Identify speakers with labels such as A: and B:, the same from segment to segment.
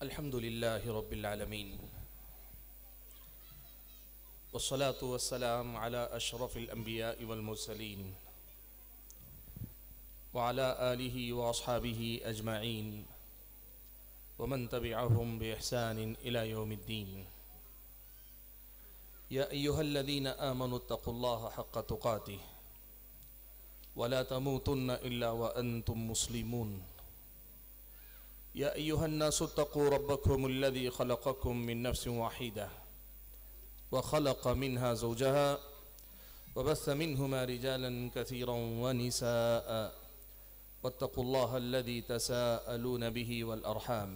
A: الحمد لله رب العالمين والصلاة والسلام على أشرف الأنبياء والمرسلين وعلى آله وأصحابه أجمعين ومن تبعهم بإحسان إلى يوم الدين. يا أيها الذين آمنوا اتقوا الله حق تقاته ولا تموتن إلا وأنتم مسلمون. يا أيها الناس اتقوا ربكم الذي خلقكم من نفس واحدة وخلق منها زوجها وبث منهما رجالا كثيرا ونساء واتقوا الله الذي تساءلون به والأرحام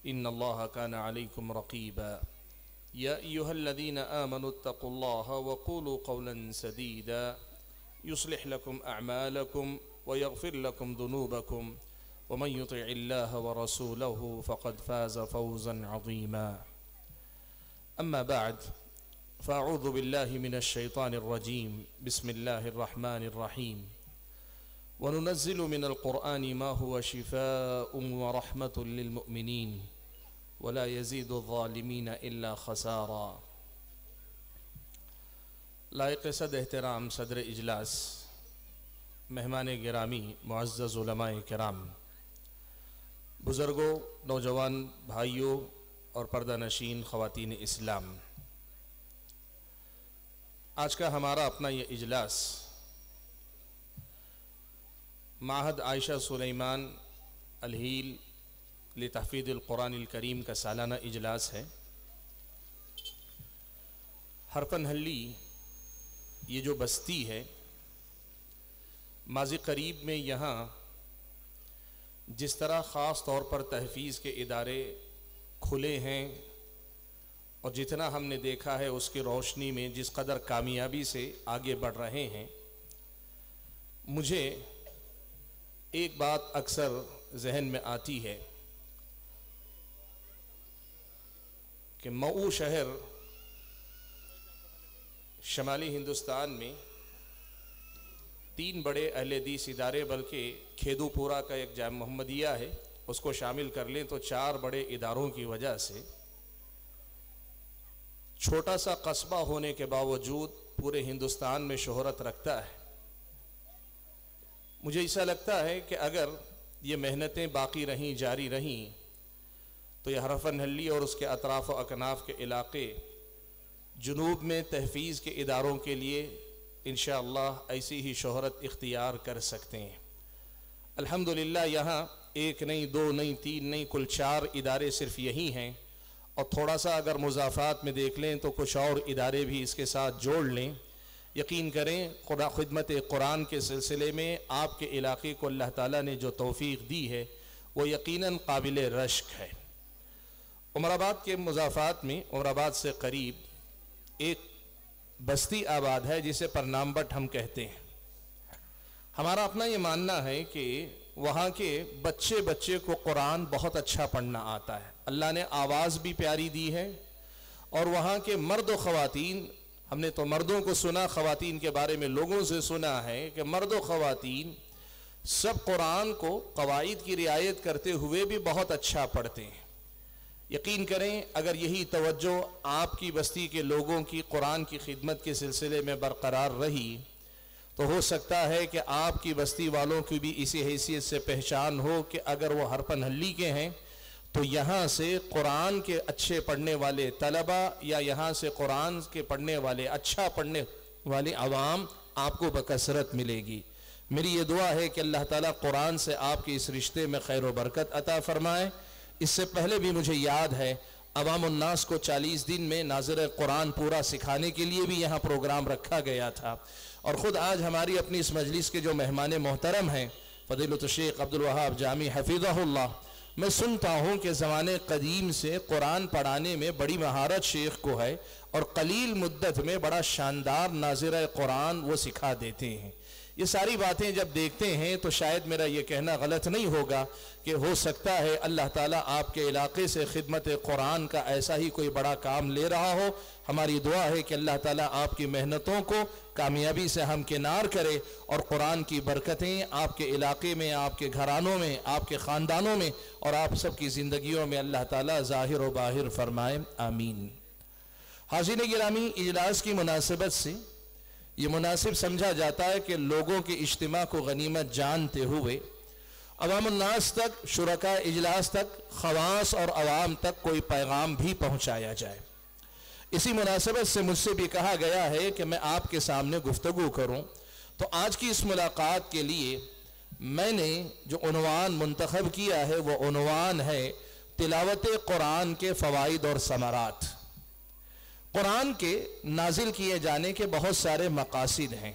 A: إن الله كان عليكم رقيبا. يا أيها الذين آمنوا اتقوا الله وقولوا قولا سديدا يصلح لكم أعمالكم ويغفر لكم ذنوبكم ومن يطع الله ورسوله فقد فاز فوزا عظيما. أما بعد فأعوذ بالله من الشيطان الرجيم. بسم الله الرحمن الرحيم. وننزل من القرآن ما هو شفاء ورحمة للمؤمنين ولا يزيد الظالمين إلا خسارا. لائق صد احترام صدر اجلاس، مہمان گرامی، معزز علماء کرام، بزرگوں، نوجوان بھائیوں اور پردہ نشین خواتین اسلام، آج کا ہمارا اپنا یہ اجلاس معہد عائشہ سلیمان الہیل لتحفیظ القرآن الکریم کا سالانہ اجلاس ہے۔ ہرپنہلی یہ جو بستی ہے، ماضی قریب میں یہاں جس طرح خاص طور پر تحفیظ کے ادارے کھلے ہیں اور جتنا ہم نے دیکھا ہے اس کی روشنی میں جس قدر کامیابی سے آگے بڑھ رہے ہیں، مجھے ایک بات اکثر ذہن میں آتی ہے کہ مئو شہر شمالی ہندوستان میں 3 بڑے اہل حدیث ادارے، بلکہ کھیدو پورا کا ایک جامع محمدیہ ہے، اس کو شامل کر لیں تو 4 بڑے اداروں کی وجہ سے چھوٹا سا قصبہ ہونے کے باوجود پورے ہندوستان میں شہرت رکھتا ہے۔ مجھے ایسا لگتا ہے کہ اگر یہ محنتیں باقی رہیں، جاری رہیں، تو یہ ہرپنہلی اور اس کے اطراف و اکناف کے علاقے جنوب میں تحفیظ کے اداروں کے لیے انشاءاللہ ایسی ہی شہرت اختیار کر سکتے ہیں۔ الحمدللہ یہاں 1 نہیں، 2 نہیں، 3 نہیں، کل 4 ادارے صرف یہی ہیں، اور تھوڑا سا اگر مضافات میں دیکھ لیں تو کچھ اور ادارے بھی اس کے ساتھ جوڑ لیں۔ یقین کریں خدمت قرآن کے سلسلے میں آپ کے علاقے کو اللہ تعالیٰ نے جو توفیق دی ہے وہ یقیناً قابل رشک ہے۔ عمر آباد کے مضافات میں عمر آباد سے قریب ایک بستی آباد ہے جسے پرنام بٹ ہم کہتے ہیں۔ ہمارا اپنا یہ ماننا ہے کہ وہاں کے بچے کو قرآن بہت اچھا پڑھنا آتا ہے، اللہ نے آواز بھی پیاری دی ہے، اور وہاں کے مرد و خواتین، ہم نے تو مردوں کو سنا، خواتین کے بارے میں لوگوں سے سنا ہے کہ مرد و خواتین سب قرآن کو قواعد کی رعایت کرتے ہوئے بھی بہت اچھا پڑھتے ہیں۔ یقین کریں اگر یہی توجہ آپ کی بستی کے لوگوں کی قرآن کی خدمت کے سلسلے میں برقرار رہی تو ہو سکتا ہے کہ آپ کی بستی والوں کی بھی اسی حیثیت سے پہچان ہو کہ اگر وہ ہرپنہلی کے ہیں تو یہاں سے قرآن کے اچھے پڑھنے والے طلبہ یا یہاں سے قرآن کے پڑھنے والے اچھا پڑھنے والے عوام آپ کو بکثرت ملے گی۔ میری یہ دعا ہے کہ اللہ تعالیٰ قرآن سے آپ کے اس رشتے میں خیر و برکت عطا فرمائے۔ اس سے پہلے بھی مجھے یاد ہے عوام الناس کو 40 دن میں ناظر قرآن پورا سکھانے کے لیے بھی یہاں پروگرام رکھا گیا تھا، اور خود آج ہماری اپنی اس مجلس کے جو مہمان محترم ہیں فضیلۃ الشیخ عبدالوہاب جامی حفظہ اللہ، میں سنتا ہوں کہ زمانے قدیم سے قرآن پڑھانے میں بڑی مہارت شیخ کو ہے، اور قلیل مدت میں بڑا شاندار ناظر قرآن وہ سکھا دیتے ہیں۔ یہ ساری باتیں جب دیکھتے ہیں تو شاید میرا یہ کہنا غلط نہیں ہوگا کہ ہو سکتا ہے اللہ تعالیٰ آپ کے علاقے سے خدمت قرآن کا ایسا ہی کوئی بڑا کام لے رہا ہو۔ ہماری دعا ہے کہ اللہ تعالیٰ آپ کی محنتوں کو کامیابی سے ہمکنار کرے اور قرآن کی برکتیں آپ کے علاقے میں، آپ کے گھرانوں میں، آپ کے خاندانوں میں اور آپ سب کی زندگیوں میں اللہ تعالیٰ ظاہر و باہر فرمائے، آمین۔ حاضرین گرامی، اجلاس کی مناسبت سے یہ مناسب سمجھا جاتا ہے کہ لوگوں کے اجتماع کو غنیمت جانتے ہوئے عوام الناس تک، شرکاء اجلاس تک، خواص اور عوام تک کوئی پیغام بھی پہنچایا جائے۔ اسی مناسبت سے مجھ سے بھی کہا گیا ہے کہ میں آپ کے سامنے گفتگو کروں، تو آج کی اس ملاقات کے لیے میں نے جو عنوان منتخب کیا ہے وہ عنوان ہے تلاوت قرآن کے فوائد اور ثمرات۔ قرآن کے نازل کیے جانے کے بہت سارے مقاصد ہیں،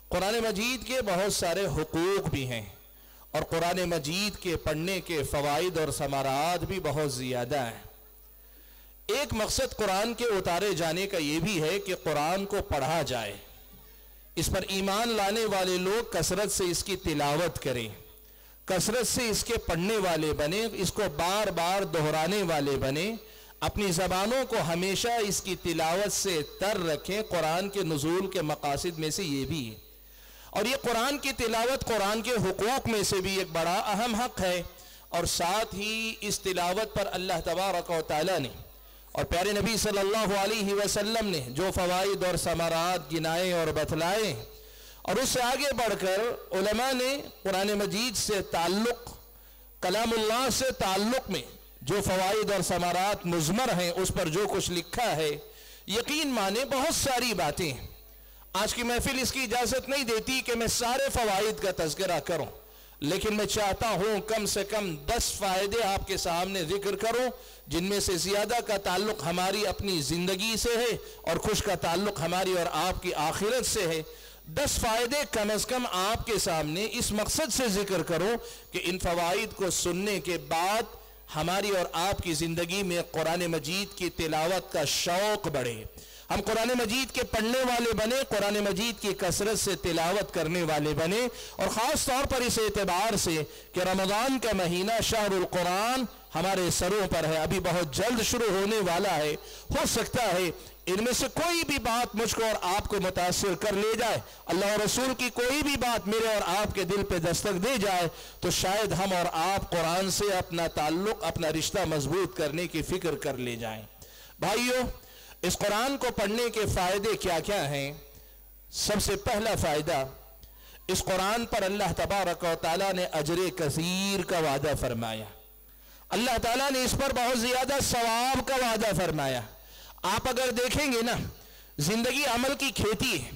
A: قرآن مجید کے بہت سارے حقوق بھی ہیں، اور قرآن مجید کے پڑھنے کے فوائد اور ثمرات بھی بہت زیادہ ہیں۔ ایک مقصد قرآن کے اتارے جانے کا یہ بھی ہے کہ قرآن کو پڑھا جائے، اس پر ایمان لانے والے لوگ کثرت سے اس کی تلاوت کریں، کثرت سے اس کے پڑھنے والے بنیں، اس کو بار بار دہرانے والے بنیں، اپنی زبانوں کو ہمیشہ اس کی تلاوت سے تر رکھیں۔ قرآن کے نزول کے مقاصد میں سے یہ بھی ہے، اور یہ قرآن کی تلاوت قرآن کے حقوق میں سے بھی ایک بڑا اہم حق ہے، اور ساتھ ہی اس تلاوت پر اللہ تبارک و تعالیٰ نے اور پیارے نبی صلی اللہ علیہ وسلم نے جو فوائد اور ثمرات گنائے اور بتلائے، اور اس سے آگے بڑھ کر علماء نے قرآن مجید سے تعلق، کلام اللہ سے تعلق میں جو فوائد اور ثمرات مضمر ہیں اس پر جو کچھ لکھا ہے، یقین مانے بہت ساری باتیں ہیں۔ آج کی محفل اس کی اجازت نہیں دیتی کہ میں سارے فوائد کا تذکرہ کروں، لیکن میں چاہتا ہوں کم سے کم 10 فائدے آپ کے سامنے ذکر کروں، جن میں سے زیادہ کا تعلق ہماری اپنی زندگی سے ہے اور کچھ کا تعلق ہماری اور آپ کی آخرت سے ہے۔ 10 فائدے کم از کم آپ کے سامنے اس مقصد سے ذکر کروں کہ ان فوائد کو سننے کے بعد ہماری اور آپ کی زندگی میں قرآن مجید کی تلاوت کا شوق بڑھے، ہم قرآن مجید کے پڑھنے والے بنے، قرآن مجید کی کثرت سے تلاوت کرنے والے بنے، اور خاص طور پر اس اعتبار سے کہ رمضان کا مہینہ شہر القرآن ہمارے سروں پر ہے، ابھی بہت جلد شروع ہونے والا ہے۔ ہو سکتا ہے ان میں سے کوئی بھی بات مجھ کو اور آپ کو متاثر کر لے جائے، اللہ اور رسول کی کوئی بھی بات میرے اور آپ کے دل پہ دستک دے جائے، تو شاید ہم اور آپ قرآن سے اپنا تعلق، اپنا رشتہ مضبوط کرنے کی فکر کر لے جائیں۔ بھائیو، اس قرآن کو پڑھنے کے فائدے کیا کیا ہیں؟ سب سے پہلا فائدہ، اس قرآن پر اللہ تبارک و تعالیٰ نے اجر کثیر کا وعدہ فرمایا، اللہ تعالیٰ نے اس پر بہت زیادہ ثواب کا وعدہ فرمایا۔ آپ اگر دیکھیں گے نا، زندگی عمل کی کھیتی ہے،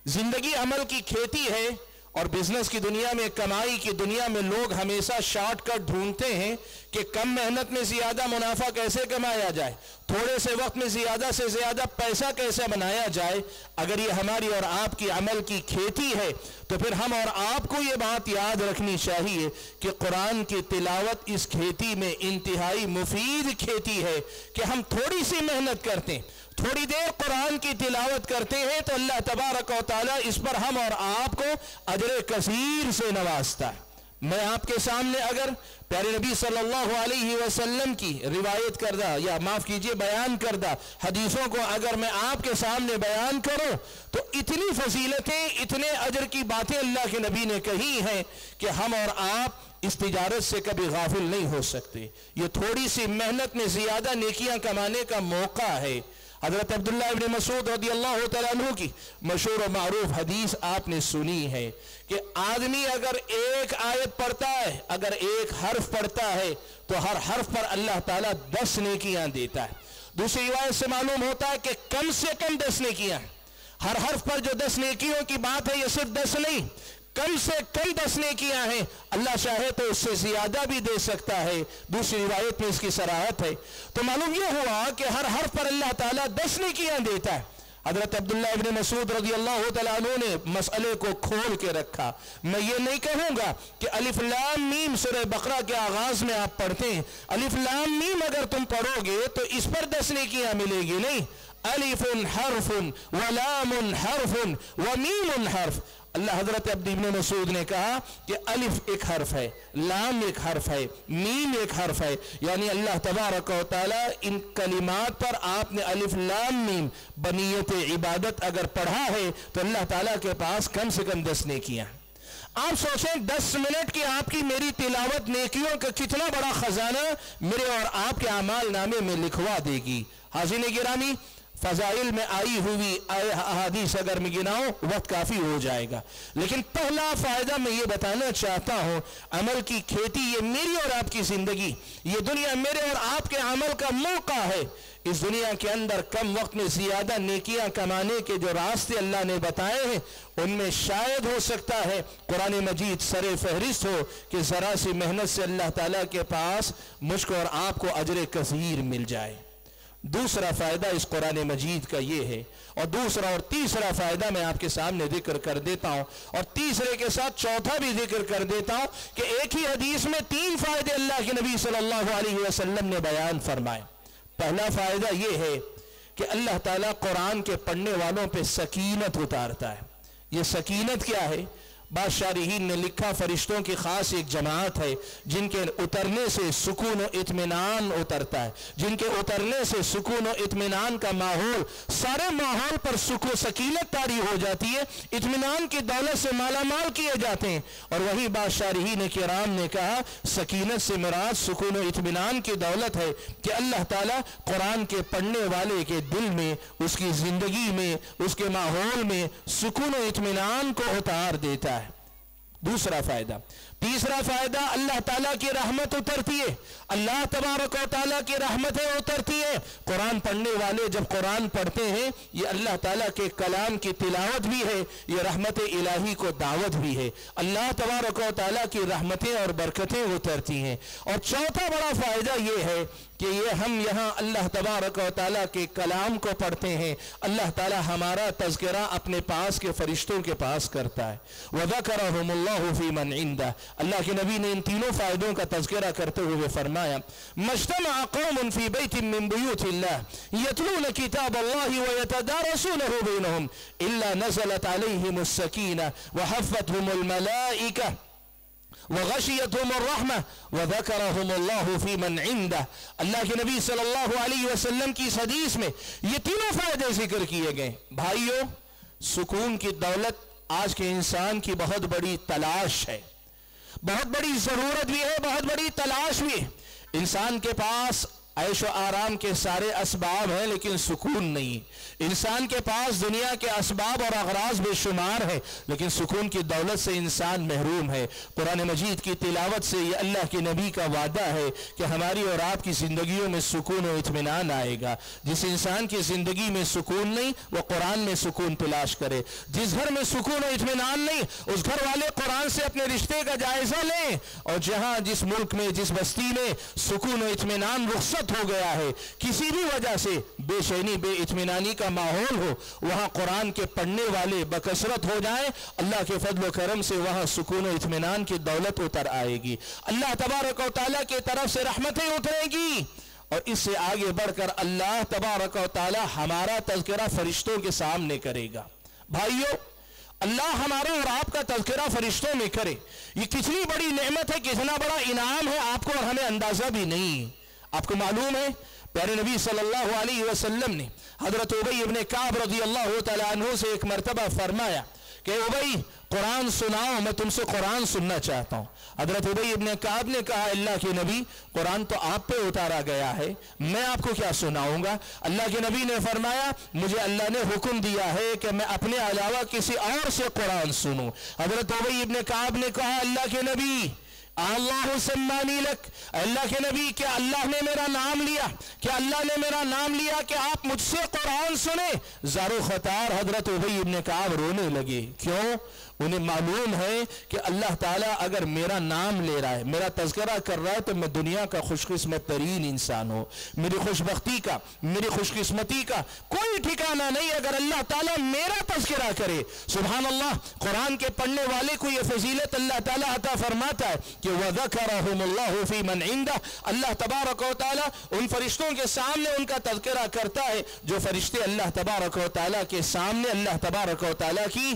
A: زندگی عمل کی کھیتی ہے، اور بزنس کی دنیا میں، کمائی کی دنیا میں لوگ ہمیشہ شارٹ کٹ ڈھونڈتے ہیں کہ کم محنت میں زیادہ منافع کیسے کمایا جائے، تھوڑے سے وقت میں زیادہ سے زیادہ پیسہ کیسے بنایا جائے۔ اگر یہ ہماری اور آپ کی عمل کی کھیتی ہے تو پھر ہم اور آپ کو یہ بات یاد رکھنی چاہیے کہ قرآن کی تلاوت اس کھیتی میں انتہائی مفید کھیتی ہے، کہ ہم تھوڑی سی محنت کرتے ہیں، تھوڑی دیر قرآن کی تلاوت کرتے ہیں، تو اللہ تبارک و تعالیٰ اس پر ہم اور آپ کو اجر کثیر سے نوازتا ہے۔ میں آپ کے سامنے اگر پیارے نبی صلی اللہ علیہ وسلم کی روایت کردہ، یا معاف کیجئے بیان کردہ حدیثوں کو اگر میں آپ کے سامنے بیان کروں تو اتنی فضیلتیں، اتنے اجر کی باتیں اللہ کے نبی نے کہی ہیں کہ ہم اور آپ اس تجارت سے کبھی غافل نہیں ہو سکتے۔ یہ تھوڑی سی محنت میں زیادہ نیکیاں کمانے کا موقع ہے۔ حضرت عبداللہ ابن مسعود رضی اللہ تعالیٰ عنہ کی مشہور و معروف حدیث آپ نے سنی ہے کہ آدمی اگر ایک آیت پڑھتا ہے، اگر ایک حرف پڑھتا ہے، تو ہر حرف پر اللہ تعالیٰ 10 نیکیاں دیتا ہے۔ دوسری روایت سے معلوم ہوتا ہے کہ کم سے کم 10 نیکیاں، ہر حرف پر جو 10 نیکیوں کی بات ہے، یہ صرف 10 نہیں، کم سے کم 10 نیکیاں ہیں، اللہ چاہے تو اس سے زیادہ بھی دے سکتا ہے۔ دوسری روایت میں اس کی صراحت ہے۔ تو معلوم یہ ہوا کہ ہر حرف پر اللہ تعالیٰ 10 نیکیاں دیتا ہے۔ حضرت عبداللہ ابن مسعود رضی اللہ تعالیٰ عنہ نے مسئلے کو کھول کے رکھا۔ میں یہ نہیں کہوں گا کہ الف لام میم سورہ بقرہ کے آغاز میں آپ پڑھتے ہیں، الف لام میم اگر تم پڑھو گے تو اس پر 10 نیکیاں ملے گی، نہیں، الف حرف ولام حرف ومیم حرف، اللہ حضرت عبد ابن مسعود نے کہا کہ الف ایک حرف ہے، لام ایک حرف ہے، میم ایک حرف ہے، یعنی اللہ تبارک و تعالی ان کلمات پر آپ نے الف لام میم بنیت عبادت اگر پڑھا ہے تو اللہ تعالیٰ کے پاس کم سے کم 10 نیکیاں۔ آپ سوچیں 10 منٹ کی آپ کی میری تلاوت نیکیوں کا کتنا بڑا خزانہ میرے اور آپ کے اعمال نامے میں لکھوا دے گی۔ حاضرین گرامی، فضائل میں آئی ہوئی احادیث اگر میں گناؤں وقت کافی ہو جائے گا، لیکن پہلا فائدہ میں یہ بتانا چاہتا ہوں، عمل کی کھیتی یہ میری اور آپ کی زندگی، یہ دنیا میرے اور آپ کے عمل کا موقع ہے۔ اس دنیا کے اندر کم وقت میں زیادہ نیکیاں کمانے کے جو راستے اللہ نے بتائے ہیں ان میں شاید ہو سکتا ہے قرآن مجید سر فہرست ہو کہ ذرا سی محنت سے اللہ تعالیٰ کے پاس مجھ کو اور آپ کو اجر کثیر مل جائے۔ دوسرا فائدہ اس قرآن مجید کا یہ ہے، اور دوسرا اور تیسرا فائدہ میں آپ کے سامنے ذکر کر دیتا ہوں، اور تیسرے کے ساتھ چوتھا بھی ذکر کر دیتا ہوں کہ ایک ہی حدیث میں 3 فائدے اللہ کے نبی صلی اللہ علیہ وسلم نے بیان فرمائے۔ پہلا فائدہ یہ ہے کہ اللہ تعالیٰ قرآن کے پڑھنے والوں پہ سکینت اتارتا ہے۔ یہ سکینت کیا ہے؟ بعض شارحین نے لکھا فرشتوں کی خاص ایک جماعت ہے جن کے اترنے سے سکون و اطمینان اترتا ہے، جن کے اترنے سے سکون و اطمینان کا ماحول، سارے ماحول پر سکون سکینت طاری ہو جاتی ہے، اطمینان کی دولت سے مالا مال کیے جاتے ہیں۔ اور وہی بعض شارحین کرام نے کہا سکینت سے مراد سکون و اطمینان کی دولت ہے کہ اللہ تعالیٰ قرآن کے پڑھنے والے کے دل میں، اس کی زندگی میں، اس کے ماحول میں سکون و اطمینان کو اتار دیتا ہے۔ دوسرا فائدہ۔ تیسرا فائدہ، اللہ تعالیٰ کی رحمت اترتی ہے، اللہ تبارک و تعالیٰ کی رحمتیں اترتی ہیں۔ قرآن پڑھنے والے جب قرآن پڑھتے ہیں یہ اللہ تعالیٰ کے کلام کی تلاوت بھی ہے، یہ رحمت الہی کو دعوت بھی ہے، اللہ تبارک و تعالیٰ کی رحمتیں اور برکتیں اترتی ہیں۔ اور چوتھا بڑا فائدہ یہ ہے کہ یہ ہم یہاں اللہ تبارک و تعالیٰ کے کلام کو پڑھتے ہیں، اللہ تعالیٰ ہمارا تذکرہ اپنے پاس کے فرشتوں کے پاس کرتا ہے۔ وَذَكَرَهُمُ اللَّهُ فِي مَنْ عِنْدَهُ، اللہ کے نبی نے ان تینوں فائدوں کا تذکرہ کرتے ہوئے فرمایا مَجْتَمَعَ قَوْمٌ فِي بَيْتٍ مِّن بُيُوتِ اللَّهِ يَتْلُونَ كِتَابَ اللَّهِ وَيَتَدَارَسُونَهُ بَيْنَهُمْ إِلَّا نَزَلَتْ عَلَيْهِمُ السَّكِينَةُ وَحَفَّتْهُمُ الْمَلَائِكَةُ وغشیتہم الرحمہ وذکرہم اللہ فی من عندہ۔ اللہ کے نبی صلی اللہ علیہ وسلم کی اس حدیث میں یہ تینوں فائدے ذکر کیے گئے۔ بھائیو، سکون کی دولت آج کے انسان کی بہت بڑی تلاش ہے، بہت بڑی ضرورت بھی ہے، بہت بڑی تلاش بھی ہے۔ انسان کے پاس عیش و آرام کے سارے اسباب ہیں لیکن سکون نہیں۔ انسان کے پاس دنیا کے اسباب اور اغراض بے شمار ہے لیکن سکون کی دولت سے انسان محروم ہے۔ قرآن مجید کی تلاوت سے یہ اللہ کے نبی کا وعدہ ہے کہ ہماری اور آپ کی زندگیوں میں سکون و اطمینان آئے گا۔ جس انسان کی زندگی میں سکون نہیں وہ قرآن میں سکون تلاش کرے۔ جس گھر میں سکون و اطمینان نہیں اس گھر والے قرآن سے اپنے رشتے کا جائزہ لیں، اور جہاں جس ملک میں جس بستی میں سکون و اطمینان رخصت ہو گیا ہے، کسی بھی وجہ سے بے چینی بے اطمینانی کا ماحول ہو، وہاں قرآن کے پڑھنے والے بکثرت ہو جائیں، اللہ کے فضل و کرم سے وہاں سکون و اطمینان کی دولت اتر آئے گی، اللہ تبارک و تعالیٰ کی طرف سے رحمتیں اترے گی، اور اس سے آگے بڑھ کر اللہ تبارک و تعالیٰ ہمارا تذکرہ فرشتوں کے سامنے کرے گا۔ بھائیو، اللہ ہمارے اور آپ کا تذکرہ فرشتوں میں کرے، یہ کتنی بڑی نعمت ہے، کتنا بڑا انعام ہے، آپ کو اور ہمیں اندازہ بھی نہیں۔ آپ کو معلوم ہے پیارے نبی صلی اللہ علیہ وسلم نے حضرت ابی ابن کعب رضی اللہ تعالیٰ عنہ سے ایک مرتبہ فرمایا کہ ابی قرآن سناؤ، میں تم سے قرآن سننا چاہتا ہوں۔ حضرت ابی ابن کعب نے کہا اللہ کے نبی قرآن تو آپ پہ اتارا گیا ہے، میں آپ کو کیا سناؤں گا؟ اللہ کے نبی نے فرمایا مجھے اللہ نے حکم دیا ہے کہ میں اپنے علاوہ کسی اور سے قرآن سنوں۔ حضرت ابی ابن کعب نے کہا اللہ کے نبی اللہ سمانی لک، اللہ کے نبی کیا اللہ نے میرا نام لیا، کیا اللہ نے میرا نام لیا کہ آپ مجھ سے قرآن سنیں؟ زارو خطار حضرت ابی ابن کعب رونے لگے۔ کیوں؟ انہیں معلوم ہے کہ اللہ تعالیٰ اگر میرا نام لے رہا ہے، میرا تذکرہ کر رہا ہے تو میں دنیا کا خوش قسمت ترین انسان ہوں، میری خوش بختی کا، میری خوش قسمتی کا کوئی ٹھکانہ نہیں اگر اللہ تعالیٰ میرا تذکرہ کرے۔ سبحان اللہ، قرآن کے پڑھنے والے کو یہ فضیلت اللہ تعالیٰ عطا فرماتا ہے کہ وَذَكَرَهُمُ اللَّهُ فِي مَنْ عِنْدَهُ، اللہ تبارک و تعالیٰ ان فرشتوں کے سامنے ان کا تذکرہ کرتا ہے جو فرشتے اللہ تبارک و تعالیٰ کے سامنے اللہ تبارک و تعالیٰ کی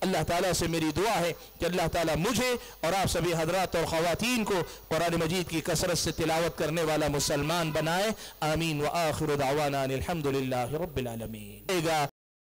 A: اللہ تعالیٰ سے میری دعا ہے کہ اللہ تعالیٰ مجھے اور آپ سبھی حضرات اور خواتین کو قرآن مجید کی کثرت سے تلاوت کرنے والا مسلمان بنائے۔ آمین۔ وآخر دعوانا الحمدللہ رب العالمین۔